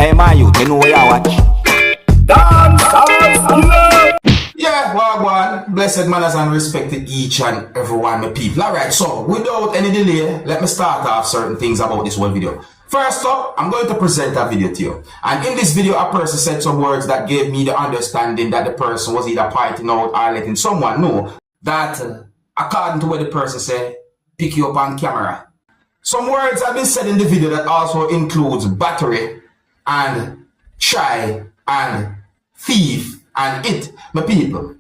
Hey man, you know where you watch. Dancehall skilla. Yeah, one. Blessed manners and respect to each and every one, my people. Alright, so without any delay, let me start off certain things about this one video. First up, I'm going to present a video to you. And in this video, a person said some words that gave me the understanding that the person was either pointing out or letting someone know that, according to what the person said, pick you up on camera. Some words have been said in the video that also includes battery and try and thief and it, my people.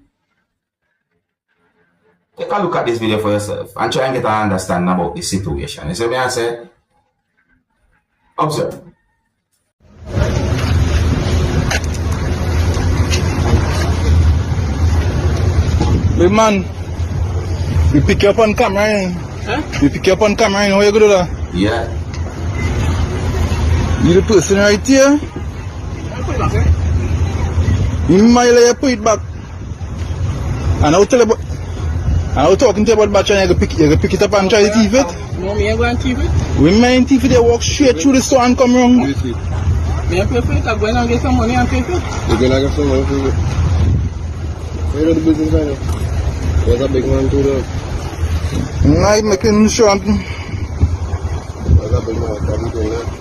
Take a look at this video for yourself and try and get an understanding about the situation. You see me I say? Observe. Big man, we pick you up on camera, eh? Huh? We pick you up on camera, how you gonna do that? Yeah. You the person right here? I'll put it back, eh? You might let you put it back. And I'll tell you about, and I'll talking to you about batch and you go pick it up and try to thief it. No, me ain't going to thief it. We mind thief it, they walk straight through the store and come wrong. Me ain't pay for it. I'm going to get some money and pay for it. You're gonna get some money for it. Where are the business right now? There's a big man too though. I'm making sure I'm... There's a big man probably doing that.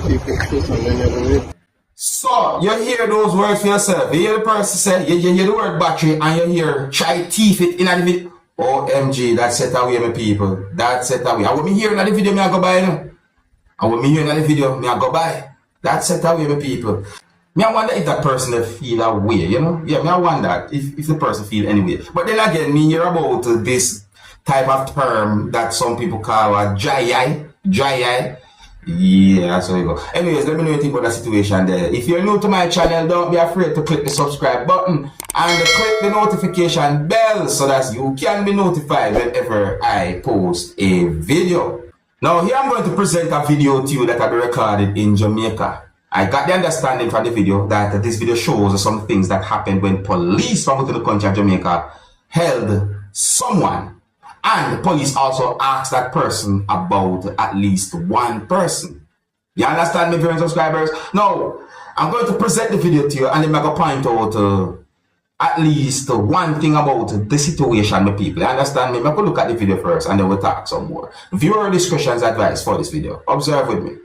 People fish and then you're going to So, you hear those words for yourself. You hear the person say, you hear the word battery and you hear try thief it in a video. OMG, that's set away, my people. That's set away. And when me hear in the video, me I go buy, you know. And when me hear in the video, me I go buy. That's set away, my people. Me I wonder if that person they feel a way, you know. Yeah, me I wonder if the person feel anyway. But then again, me hear about this type of term that some people call a dry eye. Dry eye. Yeah, that's how you go. Anyways, let me know what you think about that situation there. If you're new to my channel, don't be afraid to click the subscribe button and click the notification bell so that you can be notified whenever I post a video. Now, here I'm going to present a video to you that I recorded in Jamaica. I got the understanding from the video that this video shows some things that happened when police from within the country of Jamaica held someone. And the police also asked that person about at least one person. You understand me, viewers and subscribers? Now, I'm going to present the video to you and then I'm going to point out at least one thing about the situation, my people. You understand me? I'm going to look at the video first and then we'll talk some more. Viewer discretion is advised for this video. Observe with me.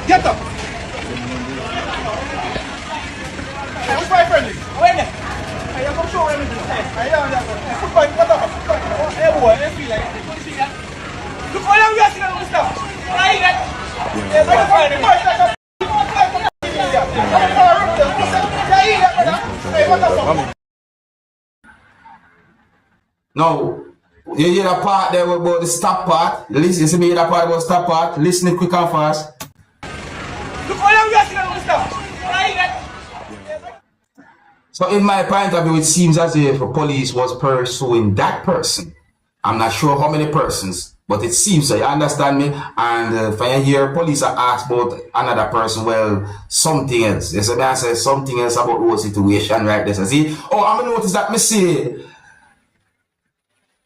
Get up! Hey, who's my friend? Where there? Hey, you come show me everything. Hey, football, what up? Hey, boy, let's be like, look how long you are sitting on this stuff. Right, that? Yeah, right, fine. Now, you hear that part there about the stop part. Listen, you see me hear that part about stop part. Listen it quick and fast. Look how long you are sitting on this stuff. Right, that? So in my point of view, it seems as if the police was pursuing that person. I'm not sure how many persons, but it seems so, you understand me? And if I hear police are asked about another person, well, something else. Yes, I say something else about the situation right there. So see, oh, I'm gonna notice that me see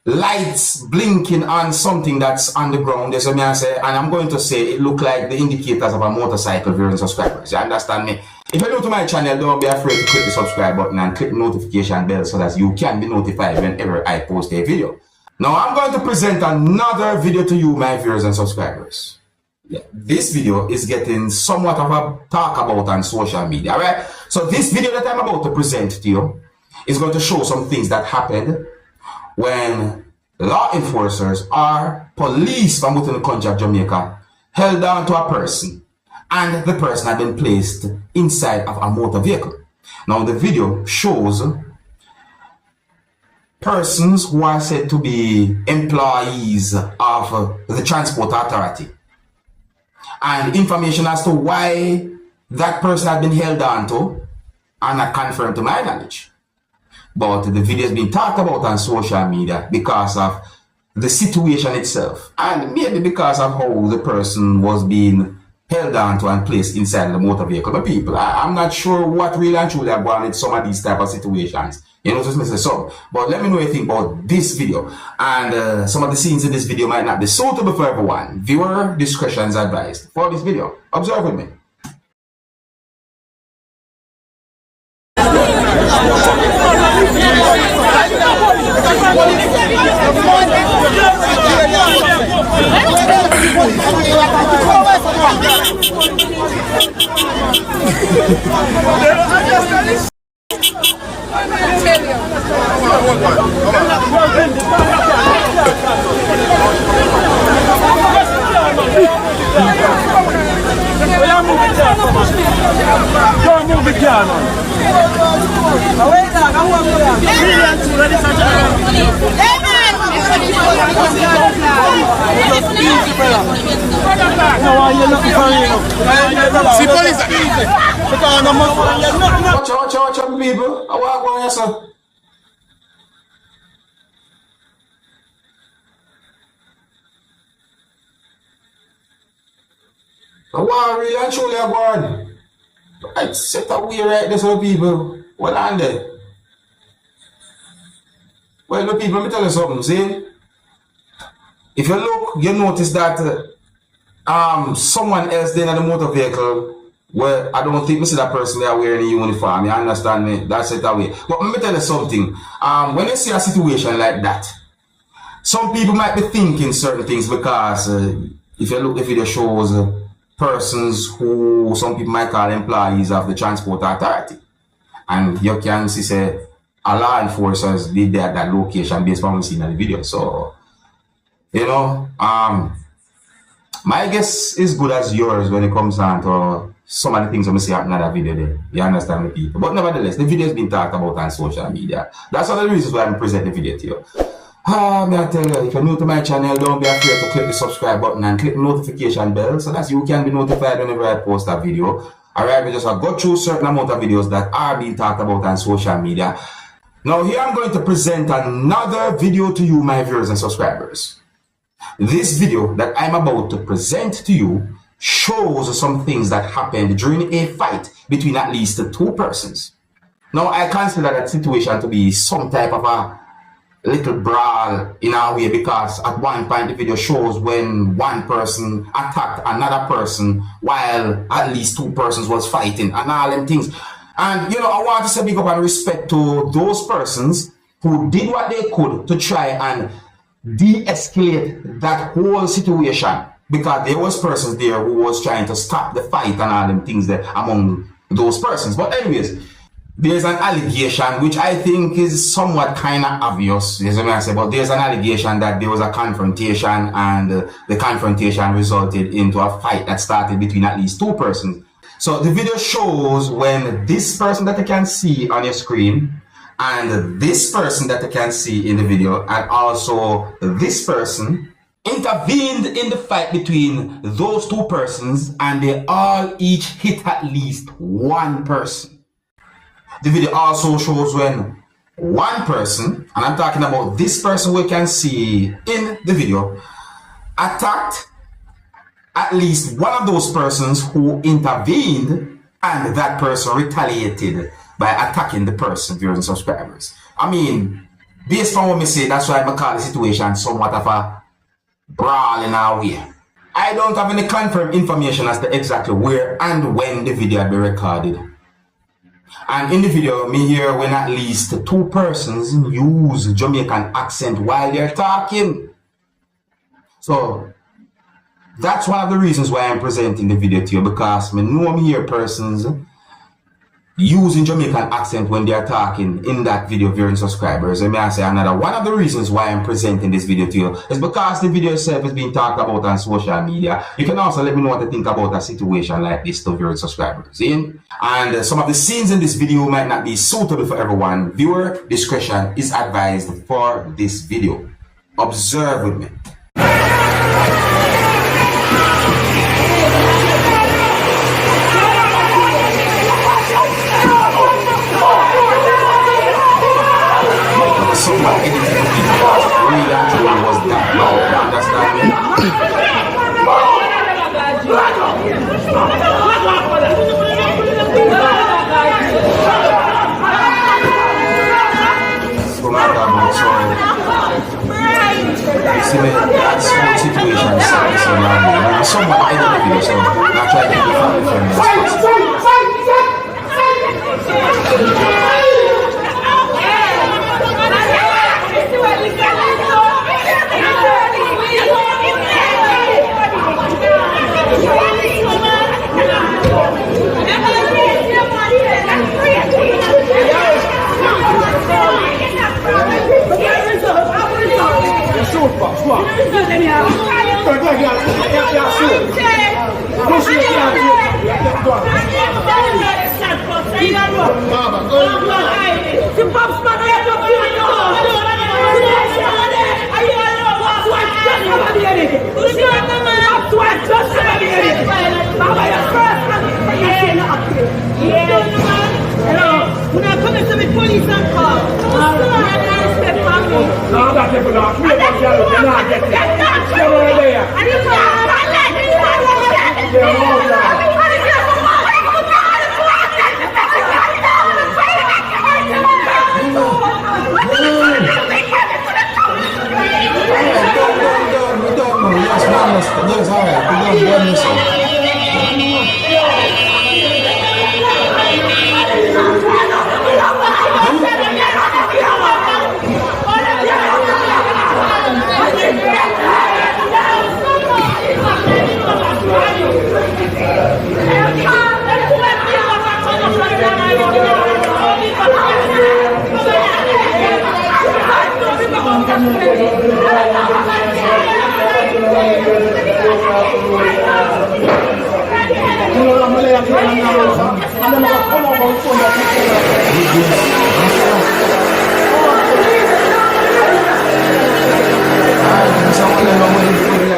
lights blinking on something that's on the ground. Yes, I say, and I'm going to say it look like the indicators of a motorcycle, viewers and subscribers. You understand me? If you're new to my channel, don't be afraid to click the subscribe button and click the notification bell so that you can be notified whenever I post a video. Now, I'm going to present another video to you, my viewers and subscribers. Yeah, this video is getting somewhat of a talk about on social media, alright? So this video that I'm about to present to you is going to show some things that happened when law enforcers or police from within the country of Jamaica held on to a person and the person had been placed inside of a motor vehicle. Now the video shows persons who are said to be employees of the transport authority and information as to why that person had been held on to are not confirmed to my knowledge. But the video has been talked about on social media because of the situation itself and maybe because of how the person was being held on to and placed inside the motor vehicle. But people, I'm not sure what really and truly are going on in some of these type of situations. You know, just missing some. But let me know what you think about this video. And some of the scenes in this video might not be suitable for everyone. Viewer discretion is advised. For this video, observe with me. See police. Watch out, people. I walk on yourself. The war really and truly are gone. I set up way right there, so people. Well, on there. Well, the people, let me tell you something. See, if you look, you notice that someone else there in the motor vehicle. Well, I don't think me see that person there wearing a uniform. You understand me? That's it that way. But let me tell you something. When you see a situation like that, some people might be thinking certain things because if you look, the video shows persons who some people might call employees of the transport authority, and you can see say a law enforcers did that at that location based on what we see in the video. So you know, my guess is good as yours when it comes down to some of the things I'm see happen in that video there. You understand the people. But nevertheless, the video has been talked about on social media. That's one of the reasons why I'm presenting the video to you. May I tell you, if you're new to my channel, don't be afraid to click the subscribe button and click the notification bell so that you can be notified whenever I post a video. Alright, we just go through certain amount of videos that are being talked about on social media. Now here I'm going to present another video to you, my viewers and subscribers. This video that I'm about to present to you shows some things that happened during a fight between at least two persons. Now I consider that situation to be some type of a little brawl in a way, because at one point the video shows when one person attacked another person while at least two persons was fighting and all them things. And you know, I want to say big up and respect to those persons who did what they could to try and de-escalate that whole situation, because there was persons there who was trying to stop the fight and all them things there among those persons. But anyways, there's an allegation which I think is somewhat kind of obvious, as I say, but there's an allegation that there was a confrontation and the confrontation resulted into a fight that started between at least two persons. So the video shows when this person that you can see on your screen and this person that you can see in the video and also this person intervened in the fight between those two persons, and they all each hit at least one person. The video also shows when one person, and I'm talking about this person we can see in the video, attacked at least one of those persons who intervened, and that person retaliated by attacking the person, viewers and subscribers. I mean, based on what me say, that's why I call the situation somewhat of a brawl in our way. I don't have any confirmed information as to exactly where and when the video had been recorded. And in the video, me hear when at least two persons use Jamaican accent while they're talking. So that's one of the reasons why I'm presenting the video to you, because me know me hear persons using Jamaican accent when they are talking in that video, viewing subscribers. And may I say another one of the reasons why I'm presenting this video to you is because the video itself is being talked about on social media. You can also let me know what you think about a situation like this to viewing subscribers. And some of the scenes in this video might not be suitable for everyone. Viewer discretion is advised for this video. Observe with me. Someone edited the video really actually was that loud, you understand me? see me, that's one situation so now someone edit the video, so I try to get the family friendly.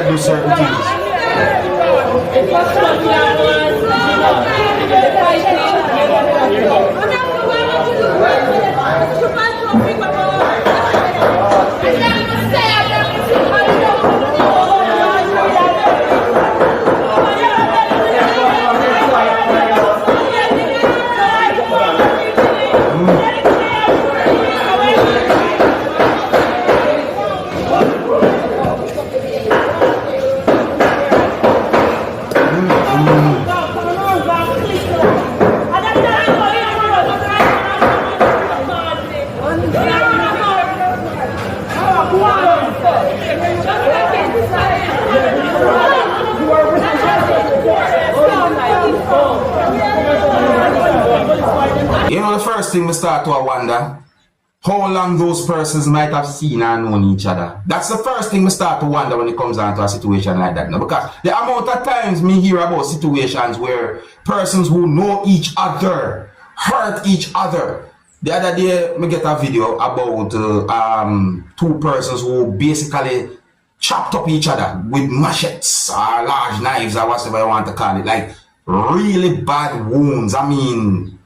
Do certain things. You know, the first thing we start to wonder, how long those persons might have seen and known each other. That's the first thing we start to wonder when it comes down to a situation like that. Now, because the amount of times me hear about situations where persons who know each other hurt each other. The other day, me get a video about two persons who basically chopped up each other with machetes or large knives or whatever you want to call it. Like really bad wounds. I mean,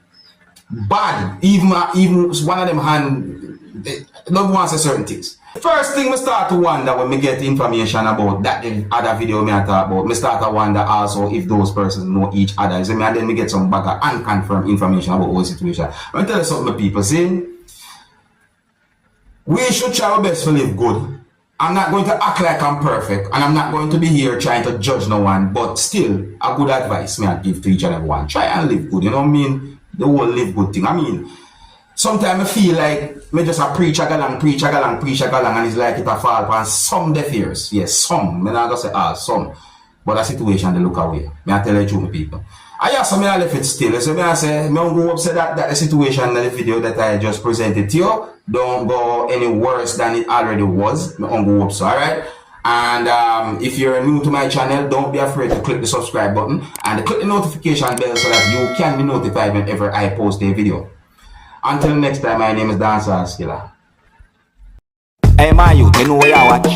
bad. Even one of them hand, they don't want to say certain things. First thing we start to wonder when we get information about that other video me I talk about, me start to wonder also if those persons know each other. So and then we get some back unconfirmed information about the situation. Let me tell you something, people. See, we should try our best to live good. I'm not going to act like I'm perfect, and I'm not going to be here trying to judge no one, but still, a good advice me I give to each and every one. Try and live good, you know what I mean? The whole live good thing. I mean, sometimes I feel like me just a preach a galang, and it's like it a fall upon some deaf ears. Yes, some. Me not gonna say all, some. But the situation they look away. Me I tell you true, people. I also me I left it still. So me I say, me don't go upset that the situation in the video that I just presented to you don't go any worse than it already was. Me don't go up so, alright? And if you're new to my channel, don't be afraid to click the subscribe button and click the notification bell so that you can be notified whenever I post a video. Until next time, my name is Dancehall Skilla. Hey, my youth, you know where you watch.